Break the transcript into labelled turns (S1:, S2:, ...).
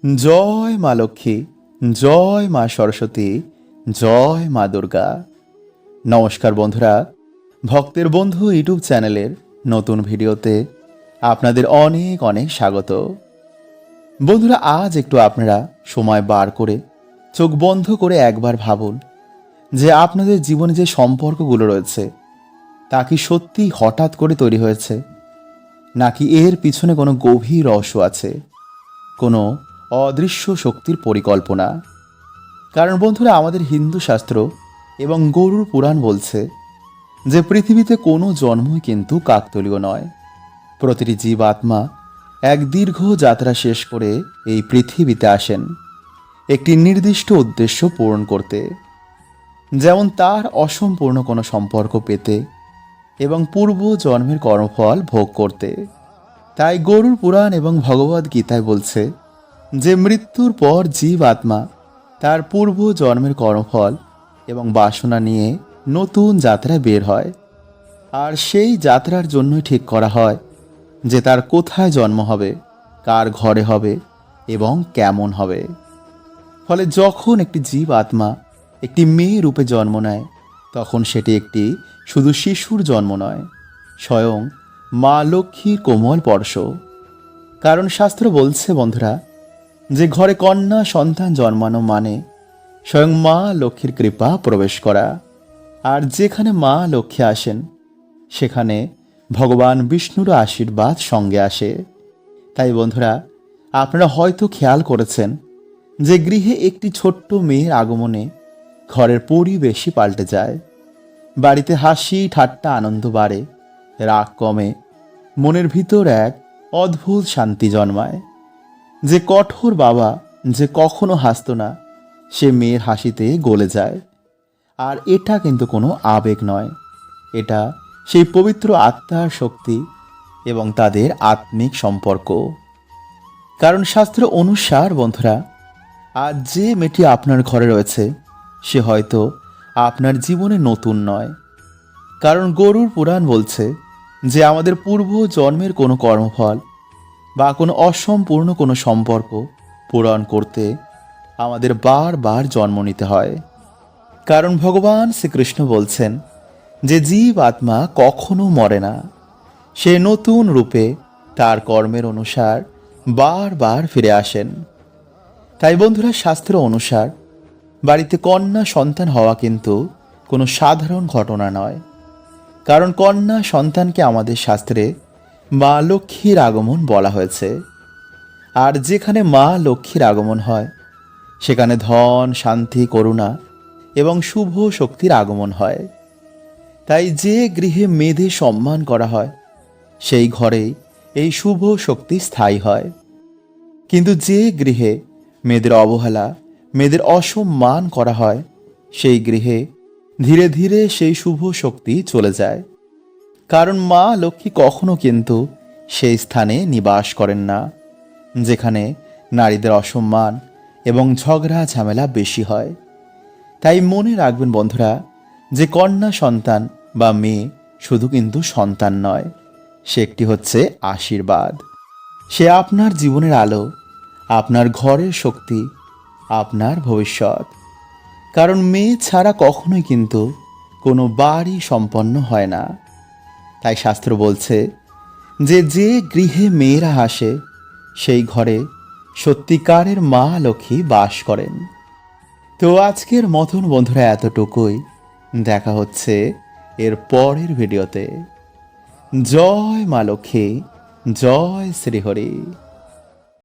S1: জয় মা লক্ষ্মী, জয় মা সরস্বতী, জয় মা দুর্গা। নমস্কার বন্ধুরা, ভক্তের বন্ধু ইউটিউব চ্যানেলের নতুন ভিডিওতে আপনাদের অনেক অনেক স্বাগত। বন্ধুরা, আজ একটু আপনারা সময় বার করে চোখ বন্ধ করে একবার ভাবুন যে আপনাদের জীবনে যে সম্পর্কগুলো রয়েছে তা কি সত্যি হঠাৎ করে তৈরি হয়েছে, নাকি এর পিছনে কোনো গভীর রহস্য আছে, কোনো অদৃশ্য শক্তির পরিকল্পনা। কারণ বন্ধুরা, আমাদের হিন্দু শাস্ত্র এবং গরুর পুরাণ বলছে যে পৃথিবীতে কোনো জন্মই কিন্তু কাকতালীয় নয়। প্রতিটি জীব আত্মা এক দীর্ঘ যাত্রা শেষ করে এই পৃথিবীতে আসেন একটি নির্দিষ্ট উদ্দেশ্য পূরণ করতে, যেমন তার অসম্পূর্ণ কোনো সম্পর্ক পেতে এবং পূর্ব জন্মের কর্মফল ভোগ করতে। তাই গরুর পুরাণ এবং ভগবদ গীতায় বলছে যে মৃত্যুর পর জীব আত্মা তার পূর্ব জন্মের কর্মফল এবং বাসনা নিয়ে নতুন যাত্রায় বের হয়। আর সেই যাত্রার জন্যই ঠিক করা হয় যে তার কোথায় জন্ম হবে, কার ঘরে হবে এবং কেমন হবে। ফলে যখন একটি জীব আত্মা একটি মেয়ে রূপে জন্ম নেয়, তখন সেটি একটি শুধু শিশুর জন্ম নয়, স্বয়ং মা লক্ষ্মীর কোমল স্পর্শ। কারণ শাস্ত্র বলছে বন্ধুরা যে ঘরে কন্যা সন্তান জন্মানো মানে স্বয়ং মা লক্ষ্মীর কৃপা প্রবেশ করা। আর যেখানে মা লক্ষ্মী আসেন সেখানে ভগবান বিষ্ণুর আশীর্বাদ সঙ্গে আসে। তাই বন্ধুরা, আপনারা হয়তো খেয়াল করেছেন যে গৃহে একটি ছোট্ট মেয়ের আগমনে ঘরের পরিবেশই পাল্টে যায়। বাড়িতে হাসি ঠাট্টা আনন্দ বাড়ে, রাগ কমে, মনের ভিতর এক অদ্ভুত শান্তি জন্মায়। যে কঠোর বাবা যে কখনো হাসত না, সে মেয়ের হাসিতে গলে যায়। আর এটা কিন্তু কোনো আবেগ নয়, এটা সেই পবিত্র আত্মার শক্তি এবং তাদের আত্মিক সম্পর্ক। কারণ শাস্ত্র অনুসার বন্ধুরা, আজ যে মেয়েটি আপনার ঘরে রয়েছে সে হয়তো আপনার জীবনে নতুন নয়। কারণ গরুর পুরাণ বলছে যে আমাদের পূর্ব জন্মের কোনো কর্মফল বা কোনো অসম্পূর্ণ কোনো সম্পর্ক পূরণ করতে আমাদের বারবার জন্ম নিতে হয়। কারণ ভগবান শ্রীকৃষ্ণ বলছেন যে জীব আত্মা কখনো মরে না, সে নতুন রূপে তার কর্মের অনুসার বারবার ফিরে আসেন। তাই বন্ধুরা, শাস্ত্র অনুসার বাড়িতে কন্যা সন্তান হওয়া কিন্তু কোনো সাধারণ ঘটনা নয়। কারণ কন্যা সন্তানকে আমাদের শাস্ত্রে মা লক্ষ্মীর আগমন বলা হয়েছে। আর যেখানে মা লক্ষ্মীর আগমন হয় সেখানে ধন, শান্তি, করুণা এবং শুভ শক্তির আগমন হয়। তাই যে গৃহে মেয়েদের সম্মান করা হয় সেই ঘরেই এই শুভ শক্তি স্থায়ী হয়। কিন্তু যে গৃহে মেয়েদের অবহেলা, মেয়েদের অসম্মান করা হয় সেই গৃহে ধীরে ধীরে সেই শুভ শক্তি চলে যায়। কারণ মা লক্ষ্মী কখনো কিন্তু সেই স্থানে নিবাস করেন না যেখানে নারীদের অসম্মান এবং ঝগড়া ঝামেলা বেশি হয়। তাই মনে রাখবেন বন্ধুরা যে কন্যা সন্তান বা মেয়ে শুধু কিন্তু সন্তান নয়, সে একটি হচ্ছে আশীর্বাদ। সে আপনার জীবনের আলো, আপনার ঘরের শক্তি, আপনার ভবিষ্যৎ। কারণ মেয়ে ছাড়া কখনোই কিন্তু কোনো বাড়ি সম্পন্ন হয় না। তাই শাস্ত্র বলছে যে যে গৃহে মেয়েরা আসে সেই ঘরে সত্যিকারের মা লক্ষ্মী বাস করেন। তো আজকের মতন বন্ধুরা এতটুকুই। দেখা হচ্ছে এর পরের ভিডিওতে। জয় মা লক্ষ্মী, জয় শ্রীহরি।